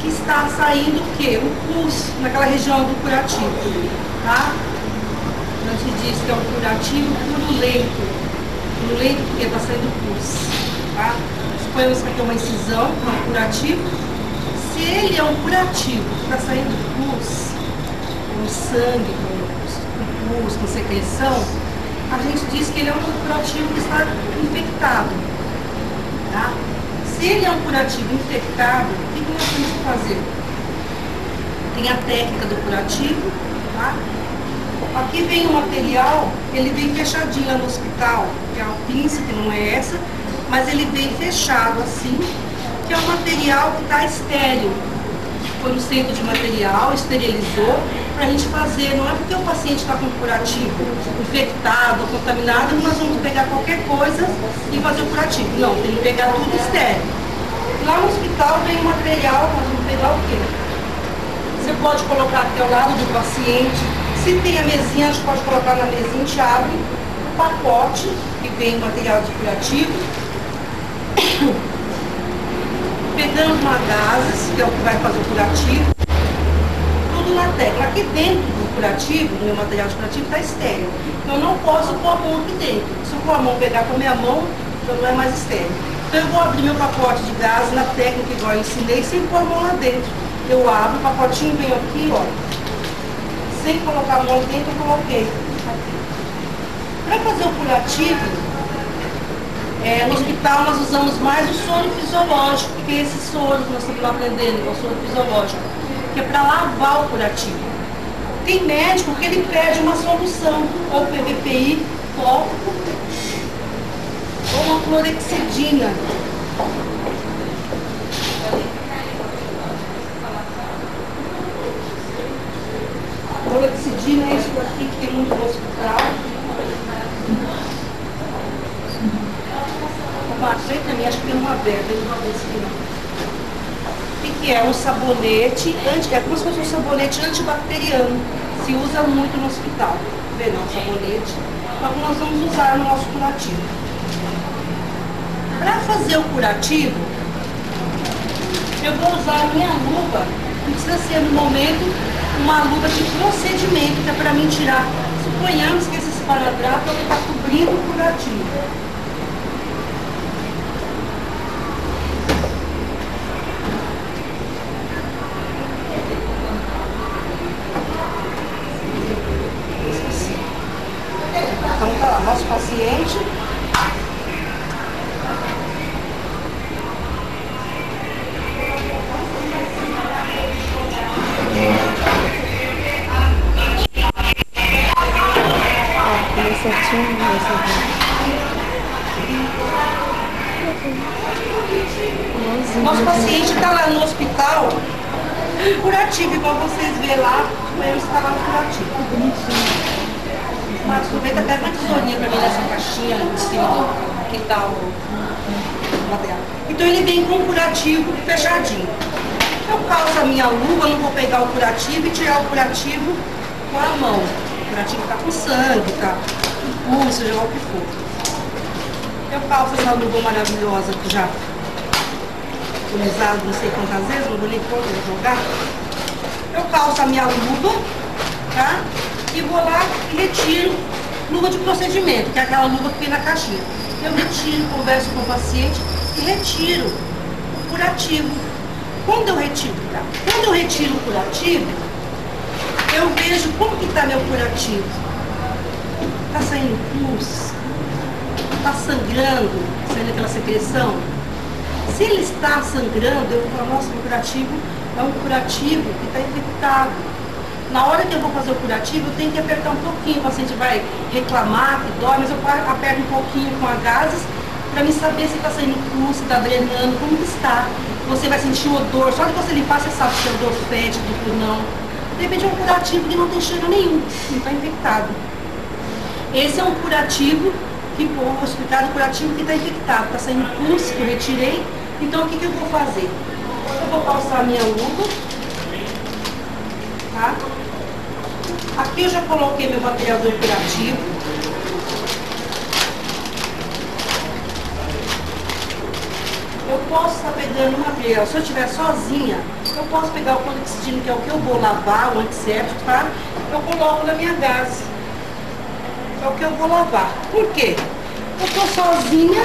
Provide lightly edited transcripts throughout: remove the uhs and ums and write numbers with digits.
que está saindo o quê? O pus naquela região do curativo, tá? A gente diz que é um curativo purulento. Purulento porque está saindo pus, tá? Suponhamos que aqui é uma incisão, um curativo. Se ele é um curativo que está saindo pus, com sangue, com pus, com secreção, a gente diz que ele é um curativo que está infectado, tá? Se ele é um curativo infectado, o que nós temos que fazer? Tem a técnica do curativo, tá? Aqui vem o material, ele vem fechadinho lá no hospital, que é a pinça, que não é essa, mas ele vem fechado assim, que é um material que está estéril. Foi no centro de material, esterilizou, para a gente fazer, não é porque o paciente está com curativo infectado, contaminado, nós vamos pegar qualquer coisa e fazer o curativo. Não, tem que pegar tudo estéril. Lá no hospital vem o material, nós vamos pegar o quê? Você pode colocar aqui ao lado do paciente. Se tem a mesinha, a gente pode colocar na mesinha, a gente abre o pacote que vem o material de curativo. Pegando uma gases, que é o que vai fazer o curativo, tudo na tecla. Aqui dentro do curativo, do meu material de curativo, está estéril. Então eu não posso pôr a mão aqui dentro. Se eu pôr a mão, pegar com a minha mão, já não é mais estéril. Então eu vou abrir meu pacote de gases na técnica igual eu ensinei, sem pôr a mão lá dentro. Eu abro, o pacotinho vem aqui, ó. Sem colocar a mão dentro, eu coloquei aqui. Para fazer o curativo, no hospital nós usamos mais o soro fisiológico, que é esse soro que nós estamos aprendendo, que é o soro fisiológico, que é para lavar o curativo. Tem médico que ele pede uma solução, ou PVPI tópico, ou uma clorexidina. Clorexidina é isso aqui que tem muito no hospital. Também acho que tem uma aberta, eu não vou ver se não. O que é? Um sabonete, é como se fosse um sabonete antibacteriano. Se usa muito no hospital. Não, sabonete. Então nós vamos usar no nosso curativo. Para fazer o curativo, eu vou usar a minha luva. Não precisa ser no momento uma luva de procedimento, que é para mim tirar. Suponhamos que esse esparadrapo está cobrindo o curativo. Então tá lá, nosso paciente. Nosso paciente está lá no hospital, curativo, igual vocês vê lá, ele está lá no curativo. Mas aproveita até uma tesourinha para mim nessa caixinha em cima que está o material. Então ele vem com o curativo fechadinho. Eu calço a minha luva, não vou pegar o curativo e tirar o curativo com a mão. O curativo está com sangue, está com pus, seja lá o que for. Eu calço essa luva maravilhosa que já foi usada não sei quantas vezes, não vou nem pôr, vou jogar. Eu calço a minha luva, tá? E vou lá e retiro luva de procedimento, que é aquela luva que vem na caixinha. Eu retiro, converso com o paciente e retiro o curativo. Quando eu retiro o curativo, eu vejo como que está meu curativo. Está saindo pus, está sangrando, saindo aquela secreção. Se ele está sangrando, eu vou falar, nossa, o curativo é um curativo que está infectado. Na hora que eu vou fazer o curativo, eu tenho que apertar um pouquinho. O paciente vai reclamar que dói, mas eu aperto um pouquinho com a gases para me saber se está saindo pus, se está drenando, como que está. Você vai sentir o odor, só de você limpar você sabe se é odor fétido ou não. De repente é um curativo que não tem cheiro nenhum, não está infectado. Esse é um curativo, que vou explicar, o curativo que está infectado, está saindo pus, que eu retirei. Então o que eu vou fazer? Eu vou calçar a minha luva, tá? Aqui eu já coloquei meu material do curativo. Eu posso estar pegando o material, se eu estiver sozinha, eu posso pegar o clorexidina, que é o que eu vou lavar, o antisséptico, tá? Eu coloco na minha gaze. É o que eu vou lavar. Por quê? Eu tô sozinha,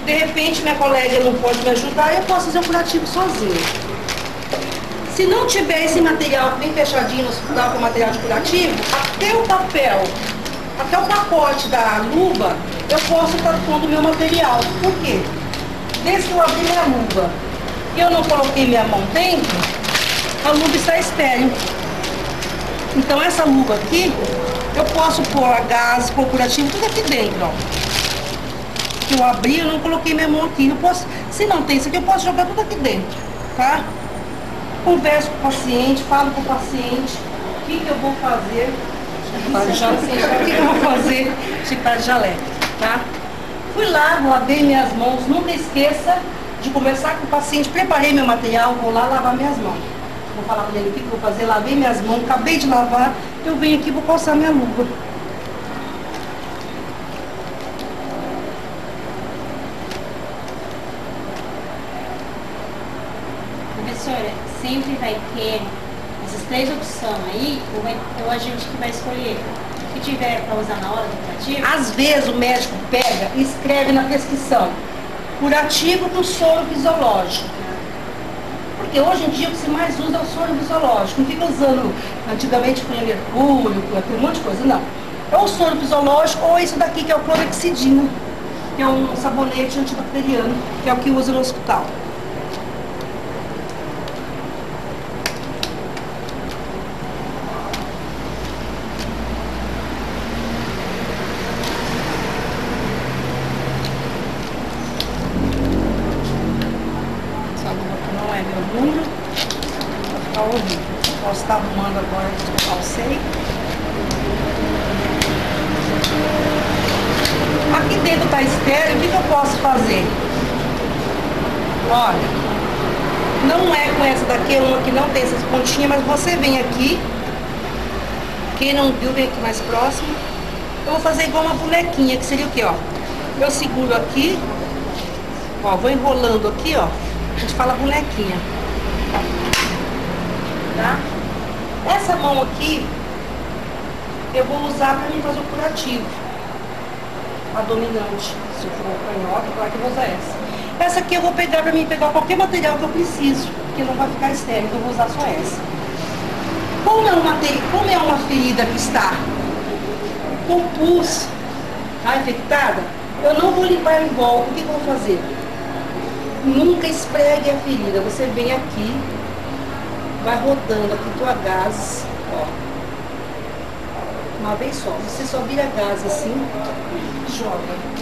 de repente minha colega não pode me ajudar, eu posso fazer o curativo sozinha. Se não tiver esse material bem fechadinho no hospital, com material de curativo, até o papel, até o pacote da luva, eu posso estar pondo o meu material. Por quê? Desde que eu abri minha luva e eu não coloquei minha mão dentro, a luva está estéril. Então essa luva aqui, eu posso pôr a gás, pôr curativo, tudo aqui dentro, ó. Que eu abri, eu não coloquei minha mão aqui. Eu posso, se não tem isso aqui, eu posso jogar tudo aqui dentro, tá? Converso com o paciente, falo com o paciente o que eu vou fazer. O que eu vou fazer? Chiclete de jaleco, tá? Fui lá, lavei minhas mãos, nunca esqueça de conversar com o paciente, preparei meu material, vou lá lavar minhas mãos. Vou falar para ele o que eu vou fazer, lavei minhas mãos, acabei de lavar, eu venho aqui e vou calçar minha luva. Professora, sempre vai ter essas 3 opções aí, ou a gente que vai escolher? O que tiver para usar na hora do curativo? Às vezes o médico pega e escreve na prescrição curativo com soro fisiológico. Porque hoje em dia o que se mais usa é o soro fisiológico. Não fica usando, antigamente punha mercúrio, punha um monte de coisa, não. É o soro fisiológico ou isso daqui que é o clorexidina, que é um sabonete antibacteriano, que é o que usa no hospital. Posso estar arrumando agora que eu calcei. Aqui dentro está estéreo, o que eu posso fazer? Olha, não é com essa daqui, é uma que não tem essas pontinhas, mas você vem aqui. Quem não viu, vem aqui mais próximo. Eu vou fazer igual uma bonequinha, que seria o quê, ó? Eu seguro aqui, ó, vou enrolando aqui, ó. A gente fala bonequinha. Tá? Essa mão aqui eu vou usar para mim fazer o curativo. A dominante. Se eu for canhota, claro que eu vou usar essa. Essa aqui eu vou pegar para mim pegar qualquer material que eu preciso, porque não vai ficar estéril, então eu vou usar só essa. Como é uma ferida que está com pus, tá infectada, eu não vou limpar em volta. O que eu vou fazer? Nunca esfregue a ferida. Você vem aqui, vai rodando aqui tua gás, ó. Uma vez só. Você só vira gás assim, joga.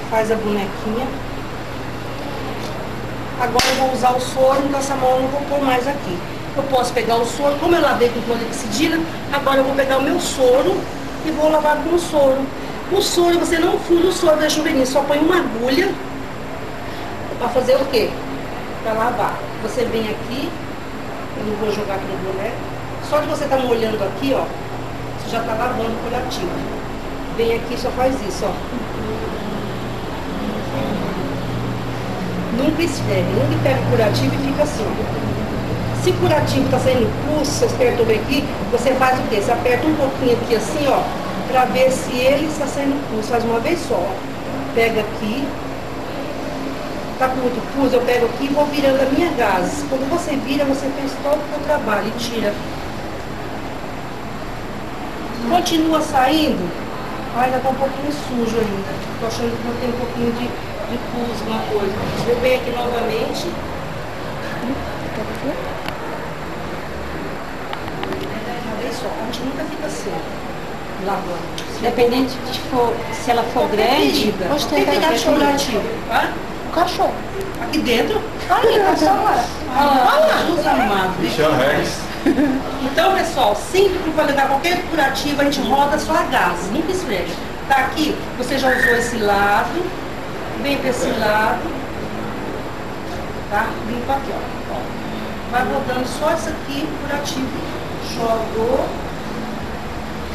Faz a bonequinha. Agora eu vou usar o soro, então essa mão eu não vou pôr mais aqui. Eu posso pegar o soro, como eu lavei com clorexidina, agora eu vou pegar o meu soro e vou lavar com o soro. O soro, você não fura o soro da juvenil, só põe uma agulha para fazer o quê? Para lavar. Você vem aqui, eu não vou jogar aqui no boneco, só de você estar molhando aqui, ó, você já está lavando o curativo. Vem aqui, só faz isso, ó. Nunca esfregue, nunca pega o curativo e fica assim, ó. Se o curativo está saindo pus, você apertou bem aqui, você faz o quê? Você aperta um pouquinho aqui assim, ó, para ver se ele está saindo pus. Faz uma vez só, ó. Pega aqui. Tá com muito pus, eu pego aqui e vou virando a minha gás. Quando você vira, você fez todo o seu trabalho e tira. Continua saindo. Ainda tá um pouquinho sujo ainda. Tô achando que não tem um pouquinho de pus, alguma coisa. Eu venho aqui novamente. Uma vez só. A gente nunca fica assim, lavando. Independente de se ela for grande, tem que pegar chocolativo. O cachorro. Aqui dentro? Aí, tá só lá. Jesus amado. Michel Rex. Então, pessoal, sempre que for levar qualquer curativo, a gente roda só a gás, nunca esfrega. Tá aqui, você já usou esse lado, vem para esse lado, tá? Limpa aqui, ó. Vai rodando só essa aqui, curativo. Jogou.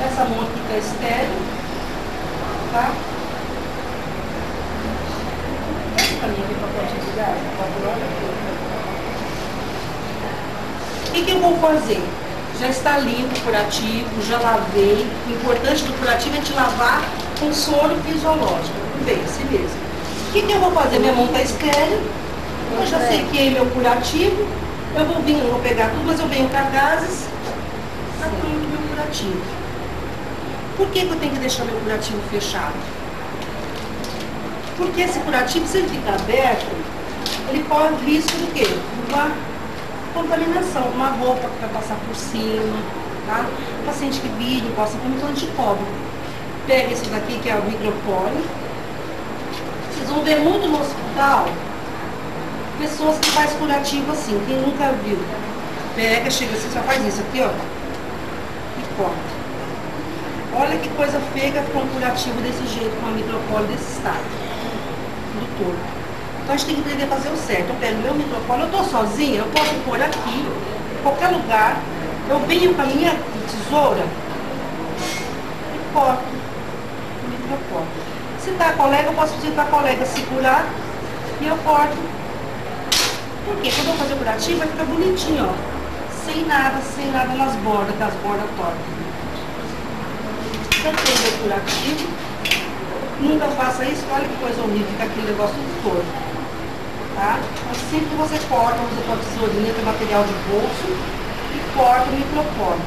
Essa mão aqui tá estéreo, tá? O que eu vou fazer? Já está limpo o curativo, já lavei. O importante do curativo é te lavar com soro fisiológico. Bem, assim mesmo. O que eu vou fazer? Minha mão está estéril. Eu já sequei meu curativo. Eu vou vir, não vou pegar tudo, mas eu venho para gases. Está pronto o meu curativo. Por que eu tenho que deixar meu curativo fechado? Porque esse curativo, se ele ficar aberto, ele corre o risco do quê? Uma contaminação, uma roupa que vai passar por cima, tá? O paciente que vive passa por muito anticorpo. Pega esse daqui, que é o micropólio. Vocês vão ver muito no hospital pessoas que fazem curativo assim, quem nunca viu. Pega, chega assim, só faz isso aqui, ó. E corta. Olha que coisa feia ficar um curativo desse jeito, com a micropólio desse estado. Do corpo. Então a gente tem que aprender a fazer o certo. Eu pego meu micropólio, eu estou sozinha, eu posso pôr aqui, em qualquer lugar. Eu venho com a minha tesoura e corto o micropólio. Se tá a colega, eu posso pedir para a colega segurar e eu corto. Porque quando eu vou fazer o curativo vai ficar bonitinho, ó. Sem nada nas bordas, das bordas tortas. Então tem o curativo. Nunca faça isso, olha que coisa horrível, fica aquele negócio tudo torto. Tá? Assim que você corta, usa a tua tesourinha, tem material de bolso e corta o micropólio.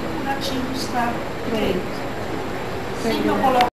O curativo está pronto. Sempre eu coloco